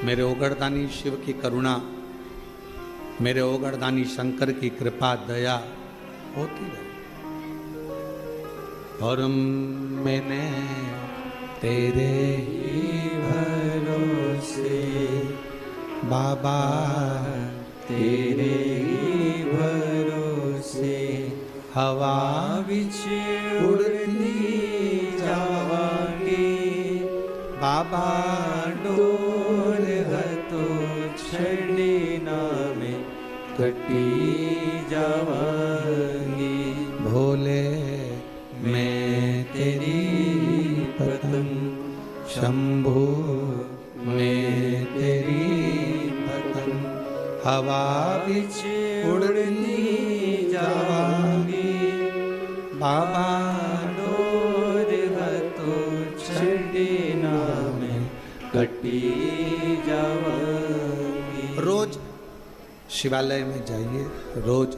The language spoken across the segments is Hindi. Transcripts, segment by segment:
मेरे ओगरदानी शिव की करुणा, मेरे ओगरदानी शंकर की कृपा दया होती रहे। और मैंने तेरे ही भरोसे बाबा, तेरे ही भरोसे हवा विच उड़ती जावांगी बाबा, डोर तो छड़ी ना में कटी जावांगी। भोले मैं तेरी पतंग, शंभू मैं तेरी पतंग, हवा बिच उड़ती जावांगी बाबा, डोर तो छड़ी ना में कटी जावांगी। रोज शिवालय में जाइए, रोज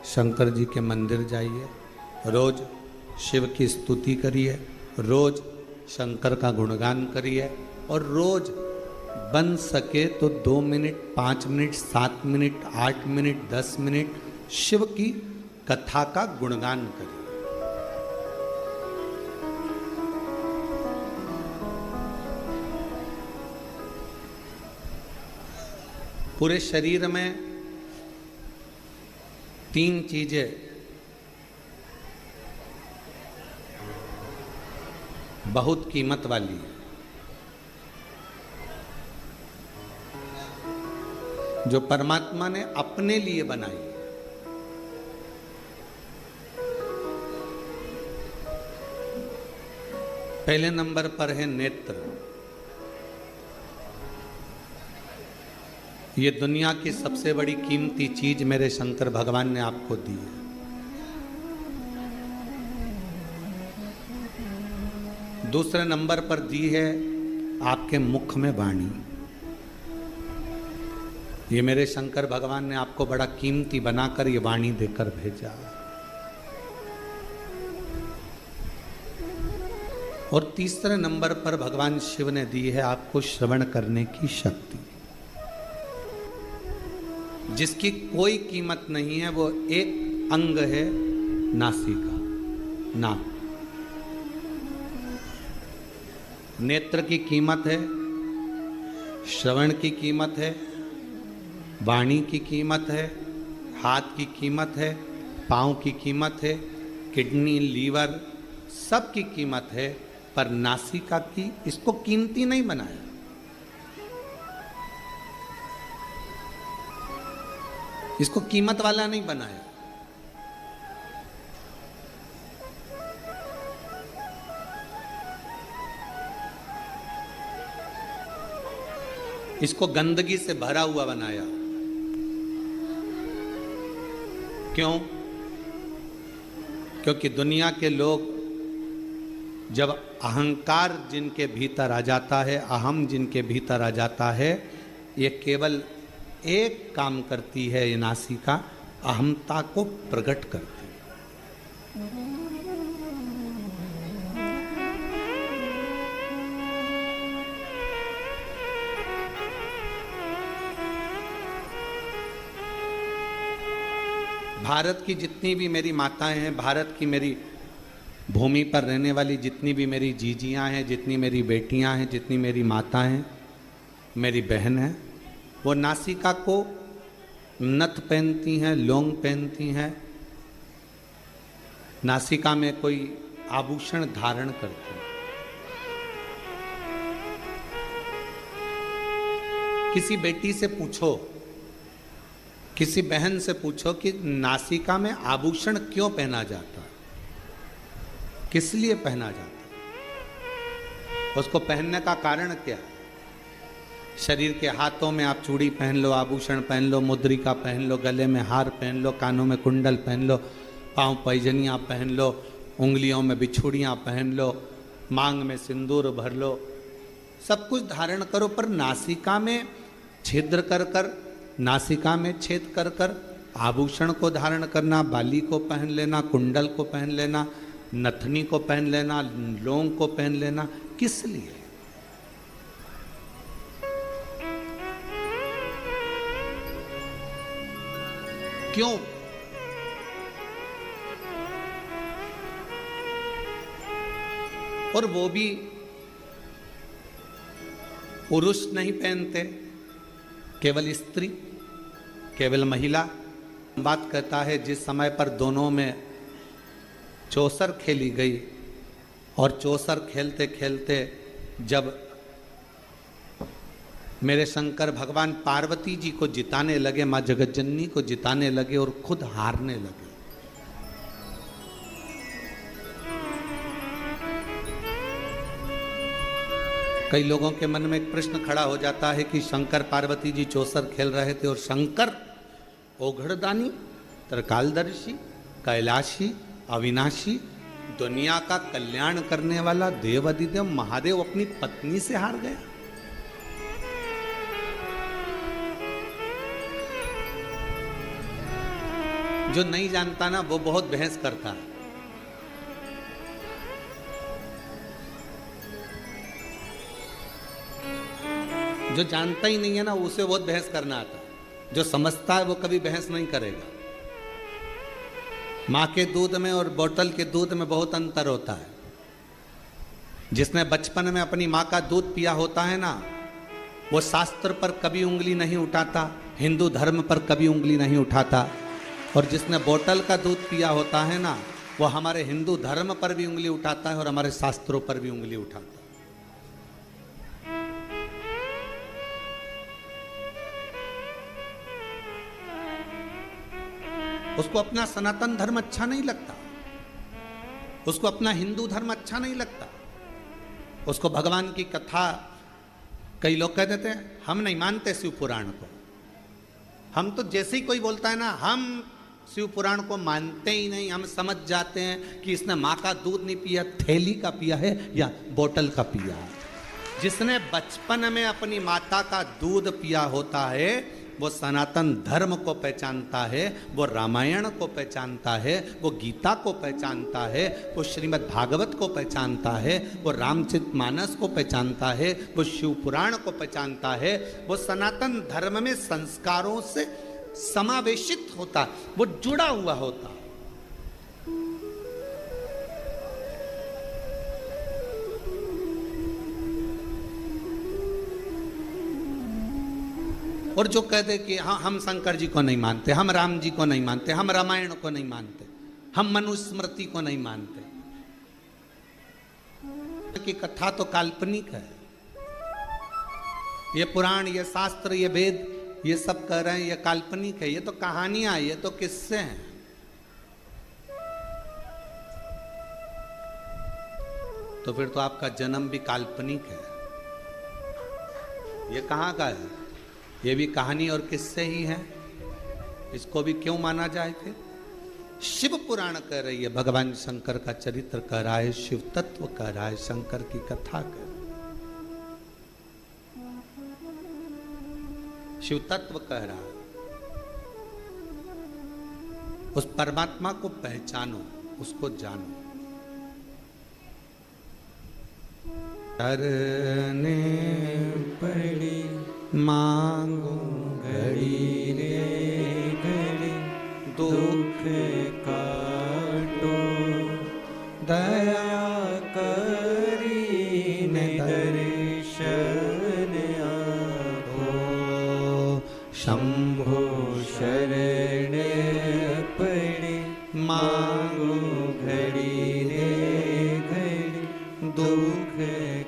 शंकर जी के मंदिर जाइए, रोज शिव की स्तुति करिए, रोज शंकर का गुणगान करिए, और रोज बन सके तो 2 minute, 5 minute, 7 minute, 8 minute, 10 minute Shiv की कथा का गुणगान करिए। पूरे शरीर में 3 चीजें बहुत कीमत वाली है, जो परमात्मा ने अपने लिए बनाई है। पहले नंबर पर है नेत्र। ये दुनिया की सबसे बड़ी कीमती चीज मेरे शंकर भगवान ने आपको दी है। दूसरे नंबर पर दी है आपके मुख में वाणी। ये मेरे शंकर भगवान ने आपको बड़ा कीमती बनाकर ये वाणी देकर भेजा। और तीसरे नंबर पर भगवान शिव ने दी है आपको श्रवण करने की शक्ति, जिसकी कोई कीमत नहीं है। वो एक अंग है नासिका, नाक। नेत्र की कीमत है, श्रवण की कीमत है, वाणी की कीमत है, हाथ की कीमत है, पाँव की कीमत है, किडनी, लीवर, सब की कीमत है, पर नासिका की इसको कीमती नहीं बनाया। इसको कीमत वाला नहीं बनाया। इसको गंदगी से भरा हुआ बनाया। क्यों? क्योंकि दुनिया के लोग जब अहंकार जिनके भीतर आ जाता है, अहम जिनके भीतर आ जाता है, ये केवल एक काम करती है, ये नासिका अहमता को प्रकट करती है। भारत की जितनी भी मेरी माताएं हैं, भारत की मेरी भूमि पर रहने वाली जितनी भी मेरी जीजियां हैं, जितनी मेरी बेटियां हैं, जितनी मेरी माता हैं, मेरी बहन हैं, वो नासिका को नथ पहनती हैं, लौंग पहनती हैं, नासिका में कोई आभूषण धारण करती हैं। किसी बेटी से पूछो, किसी बहन से पूछो कि नासिका में आभूषण क्यों पहना जाता है, किस लिए पहना जाता है, उसको पहनने का कारण क्या है? शरीर के हाथों में आप चूड़ी पहन लो, आभूषण पहन लो, मुद्रिका पहन लो, गले में हार पहन लो, कानों में कुंडल पहन लो, पाँव पैजनियाँ पहन लो, उंगलियों में बिछुड़ियाँ पहन लो, मांग में सिंदूर भर लो, सब कुछ धारण करो, पर नासिका में छिद्र कर कर, नासिका में छेद कर कर आभूषण को धारण करना, बाली को पहन लेना, कुंडल को पहन लेना, नथनी को पहन लेना, लौंग को पहन लेना, किस लिए? क्यों? और वो भी पुरुष नहीं पहनते, केवल स्त्री, केवल महिला। बात कहता है जिस समय पर दोनों में चौसर खेली गई और चौसर खेलते खेलते जब मेरे शंकर भगवान पार्वती जी को जिताने लगे, मां जगतजननी को जिताने लगे और खुद हारने लगे। कई लोगों के मन में एक प्रश्न खड़ा हो जाता है कि शंकर पार्वती जी चौसर खेल रहे थे और शंकर ओघड़दानी, त्रिकालदर्शी, कैलाशी, अविनाशी, दुनिया का कल्याण करने वाला देवाधिदेव महादेव अपनी पत्नी से हार गया। जो नहीं जानता ना वो बहुत बहस करता है। जो जानता ही नहीं है ना उसे बहुत बहस करना आता है। जो समझता है वो कभी बहस नहीं करेगा। माँ के दूध में और बोतल के दूध में बहुत अंतर होता है। जिसने बचपन में अपनी माँ का दूध पिया होता है ना, वो शास्त्र पर कभी उंगली नहीं उठाता, हिंदू धर्म पर कभी उंगली नहीं उठाता। और जिसने बोतल का दूध पिया होता है ना, वो हमारे हिंदू धर्म पर भी उंगली उठाता है और हमारे शास्त्रों पर भी उंगली उठाता है। उसको अपना सनातन धर्म अच्छा नहीं लगता, उसको अपना हिंदू धर्म अच्छा नहीं लगता, उसको भगवान की कथा। कई लोग कह देते हैं हम नहीं मानते शिव पुराण को। हम तो जैसे ही कोई बोलता है ना हम शिव पुराण को मानते ही नहीं, हम समझ जाते हैं कि इसने माँ का दूध नहीं पिया, थैली का पिया है या बोतल का पिया है। जिसने बचपन में अपनी माता का दूध पिया होता है वो सनातन धर्म को पहचानता है, वो रामायण को पहचानता है, वो गीता को पहचानता है, वो श्रीमद् भागवत को पहचानता है, वो रामचरितमानस को पहचानता है, वो शिव पुराण को पहचानता है। वो सनातन धर्म में संस्कारों से समावेशित होता, वो जुड़ा हुआ होता। और जो कह दे कि हाँ हम शंकर जी को नहीं मानते, हम राम जी को नहीं मानते, हम रामायण को नहीं मानते, हम मनुस्मृति को नहीं मानते, की कथा तो काल्पनिक है। ये पुराण, ये शास्त्र, ये वेद, ये सब कह रहे हैं ये काल्पनिक है, ये तो कहानियां, ये तो किस्से हैं। तो फिर तो आपका जन्म भी काल्पनिक है। ये कहाँ का है? ये भी कहानी और किस्से ही हैं। इसको भी क्यों माना जाए? फिर शिव पुराण कह रही है, भगवान शंकर का चरित्र कह रहा है, शिव तत्व कह रहा है, शंकर की कथा कह रहा है, शिव तत्व कह रहा है। उस परमात्मा को पहचानो, उसको जानो। करने पड़ी मांगो घड़ी रे घड़ी, दुख काटो दया करी ने दर्शन आपो, शंभो शरण पड़े मांगो घड़ी रे घड़ी, दुख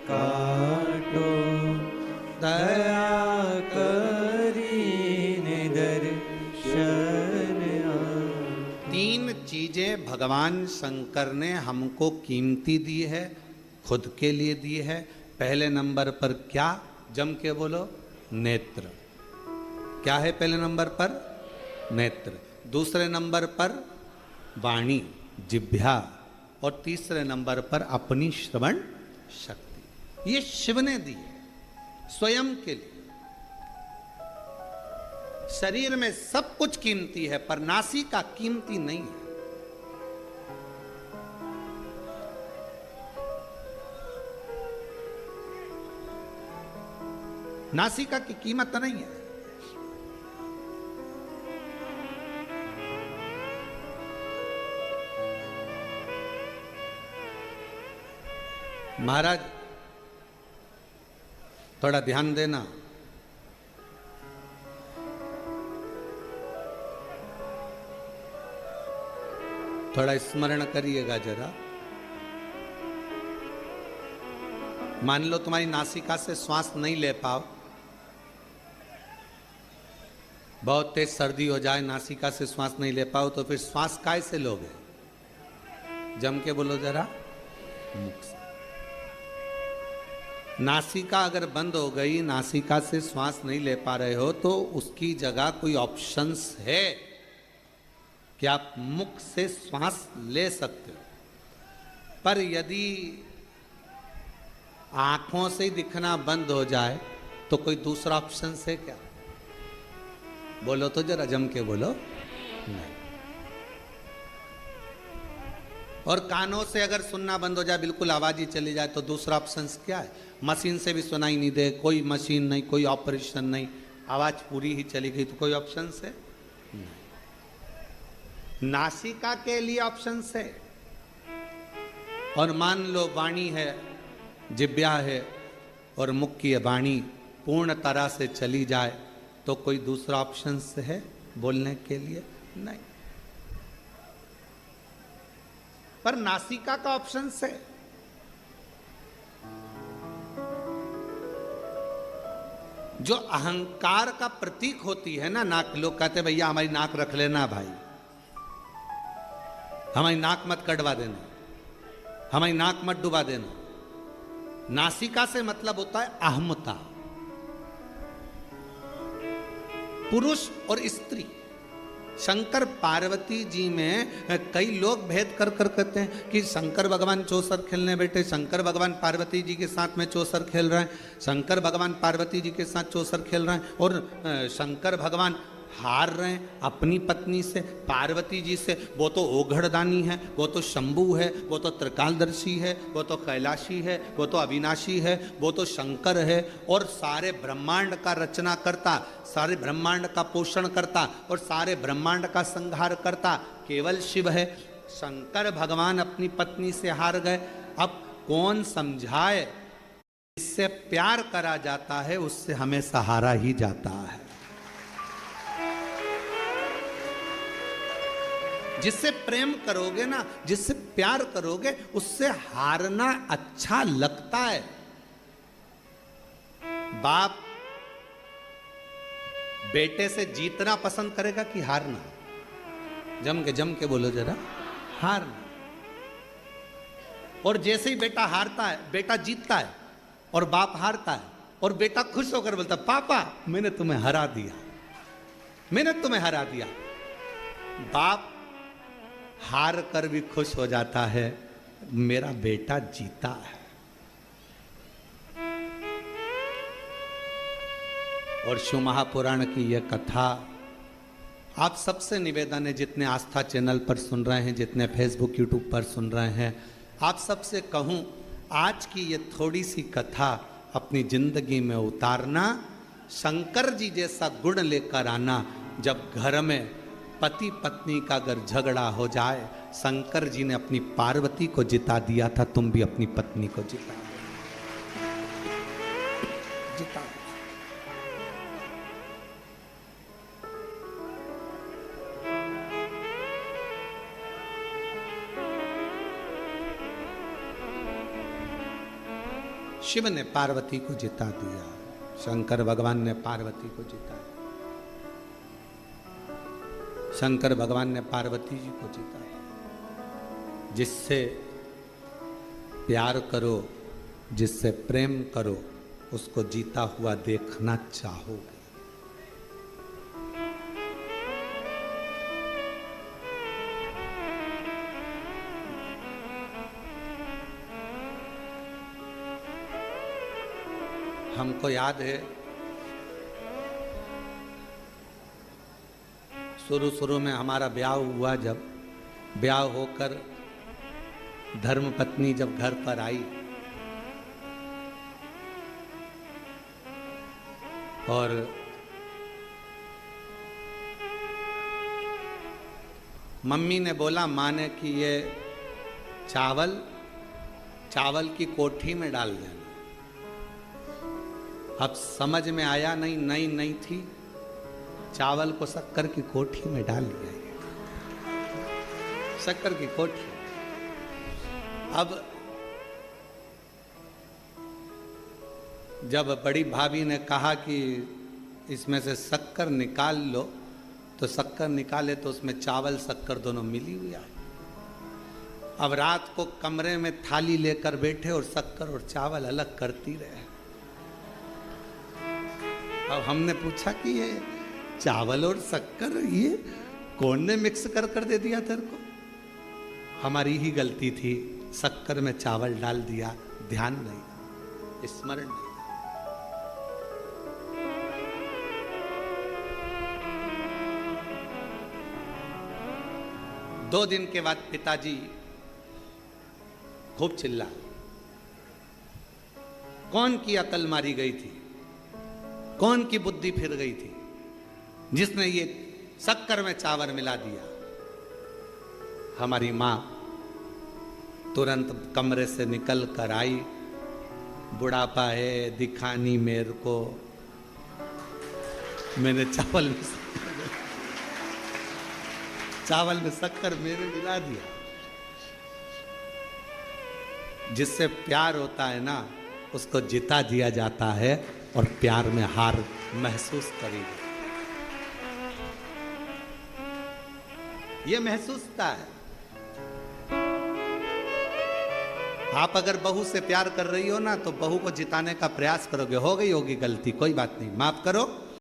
काटो दया चीजें भगवान शंकर ने हमको कीमती दी है, खुद के लिए दी है। पहले नंबर पर क्या? जम के बोलो, नेत्र। क्या है पहले नंबर पर? नेत्र। दूसरे नंबर पर वाणी, जिह्वा। और तीसरे नंबर पर अपनी श्रवण शक्ति। ये शिव ने दी है स्वयं के लिए। शरीर में सब कुछ कीमती है पर नासिका कीमती नहीं है। नासिका की कीमत नहीं है। महाराज थोड़ा ध्यान देना। थोड़ा स्मरण करिएगा जरा। मान लो तुम्हारी नासिका से श्वास नहीं ले पाओ, बहुत तेज सर्दी हो जाए, नासिका से श्वास नहीं ले पाओ, तो फिर श्वास काय से लोगे? जम के बोलो जरा, मुख से। नासिका अगर बंद हो गई, नासिका से श्वास नहीं ले पा रहे हो, तो उसकी जगह कोई ऑप्शंस है कि आप मुख से श्वास ले सकते हो। पर यदि आंखों से दिखना बंद हो जाए तो कोई दूसरा ऑप्शन है क्या? बोलो तो जरा, जम के बोलो। नहीं। और कानों से अगर सुनना बंद हो जाए, बिल्कुल आवाज ही चली जाए, तो दूसरा ऑप्शन क्या है? मशीन से भी सुनाई नहीं दे, कोई मशीन नहीं, कोई ऑपरेशन नहीं, आवाज पूरी ही चली गई, तो कोई ऑप्शन है नहीं। नासिका के लिए ऑप्शन है। और मान लो वाणी है, जिब्या है और मुख की वाणी पूर्ण तरह से चली जाए, तो कोई दूसरा ऑप्शन है बोलने के लिए? नहीं। पर नासिका का ऑप्शन है। जो अहंकार का प्रतीक होती है ना नाक, लोग कहते भैया हमारी नाक रख लेना भाई, हमारी नाक मत कटवा देना, हमारी नाक मत डुबा देना। नासिका से मतलब होता है अहमता। पुरुष और स्त्री, शंकर पार्वती जी में कई लोग भेद कर कहते हैं कि शंकर भगवान चौसर खेलने बैठे, शंकर भगवान पार्वती जी के साथ में चौसर खेल रहे हैं, शंकर भगवान पार्वती जी के साथ चौसर खेल रहे हैं, और शंकर भगवान हार रहे हैं अपनी पत्नी से, पार्वती जी से। वो तो ओघड़दानी है, वो तो शंभू है, वो तो त्रिकालदर्शी है, वो तो कैलाशी है, वो तो अविनाशी है, वो तो शंकर है, और सारे ब्रह्मांड का रचना करता, सारे ब्रह्मांड का पोषण करता और सारे ब्रह्मांड का संहार करता केवल शिव है। शंकर भगवान अपनी पत्नी से हार गए। अब कौन समझाए? जिससे प्यार करा जाता है उससे हमेशा हारा ही जाता है। जिससे प्रेम करोगे ना, जिससे प्यार करोगे, उससे हारना अच्छा लगता है। बाप बेटे से जीतना पसंद करेगा कि हारना? जम के बोलो जरा, हारना। और जैसे ही बेटा हारता है, बेटा जीतता है और बाप हारता है, और बेटा खुश होकर बोलता पापा मैंने तुम्हें हरा दिया, मैंने तुम्हें हरा दिया। बाप हार कर भी खुश हो जाता है, मेरा बेटा जीता है। और शिव महापुराण की यह कथा आप सबसे निवेदन है, जितने आस्था चैनल पर सुन रहे हैं, जितने फेसबुक यूट्यूब पर सुन रहे हैं, आप सबसे कहूं आज की ये थोड़ी सी कथा अपनी जिंदगी में उतारना, शंकर जी जैसा गुण लेकर आना। जब घर में पति पत्नी का अगर झगड़ा हो जाए, शंकर जी ने अपनी पार्वती को जिता दिया था, तुम भी अपनी पत्नी को जिता जिता। शिव ने पार्वती को जिता दिया, शंकर भगवान ने पार्वती को जिताया, शंकर भगवान ने पार्वती जी को जिताया। जिससे प्यार करो, जिससे प्रेम करो, उसको जीता हुआ देखना चाहोगे। हमको याद है शुरू में हमारा ब्याह हुआ, जब ब्याह होकर धर्मपत्नी जब घर पर आई और मम्मी ने बोला, माँ ने कि ये चावल चावल की कोठी में डाल देना। अब समझ में आया नहीं, नई नई थी, चावल को शक्कर की कोठी में डाल दिया, शक्कर की कोठी। अब जब बड़ी भाभी ने कहा कि इसमें से शक्कर निकाल लो, तो शक्कर निकाले तो उसमें चावल शक्कर दोनों मिली हुई आई। अब रात को कमरे में थाली लेकर बैठे और शक्कर और चावल अलग करती रहे। अब हमने पूछा कि ये चावल और शक्कर ये कौन ने मिक्स कर दे दिया तेरे को? हमारी ही गलती थी, शक्कर में चावल डाल दिया, ध्यान नहीं, स्मरण नहीं। दो दिन के बाद पिताजी खूब चिल्ला, कौन की अकल मारी गई थी, कौन की बुद्धि फिर गई थी जिसने ये शक्कर में चावल मिला दिया? हमारी मां तुरंत कमरे से निकल कर आई, बुढ़ापा है दिखानी मेरे को, मैंने चावल में शक्कर मेरे मिला दिया। जिससे प्यार होता है ना, उसको जिता दिया जाता है और प्यार में हार महसूस करेगी, ये महसूसता है। आप अगर बहू से प्यार कर रही हो ना, तो बहू को जिताने का प्रयास करोगे, हो गई होगी गलती, कोई बात नहीं, माफ करो,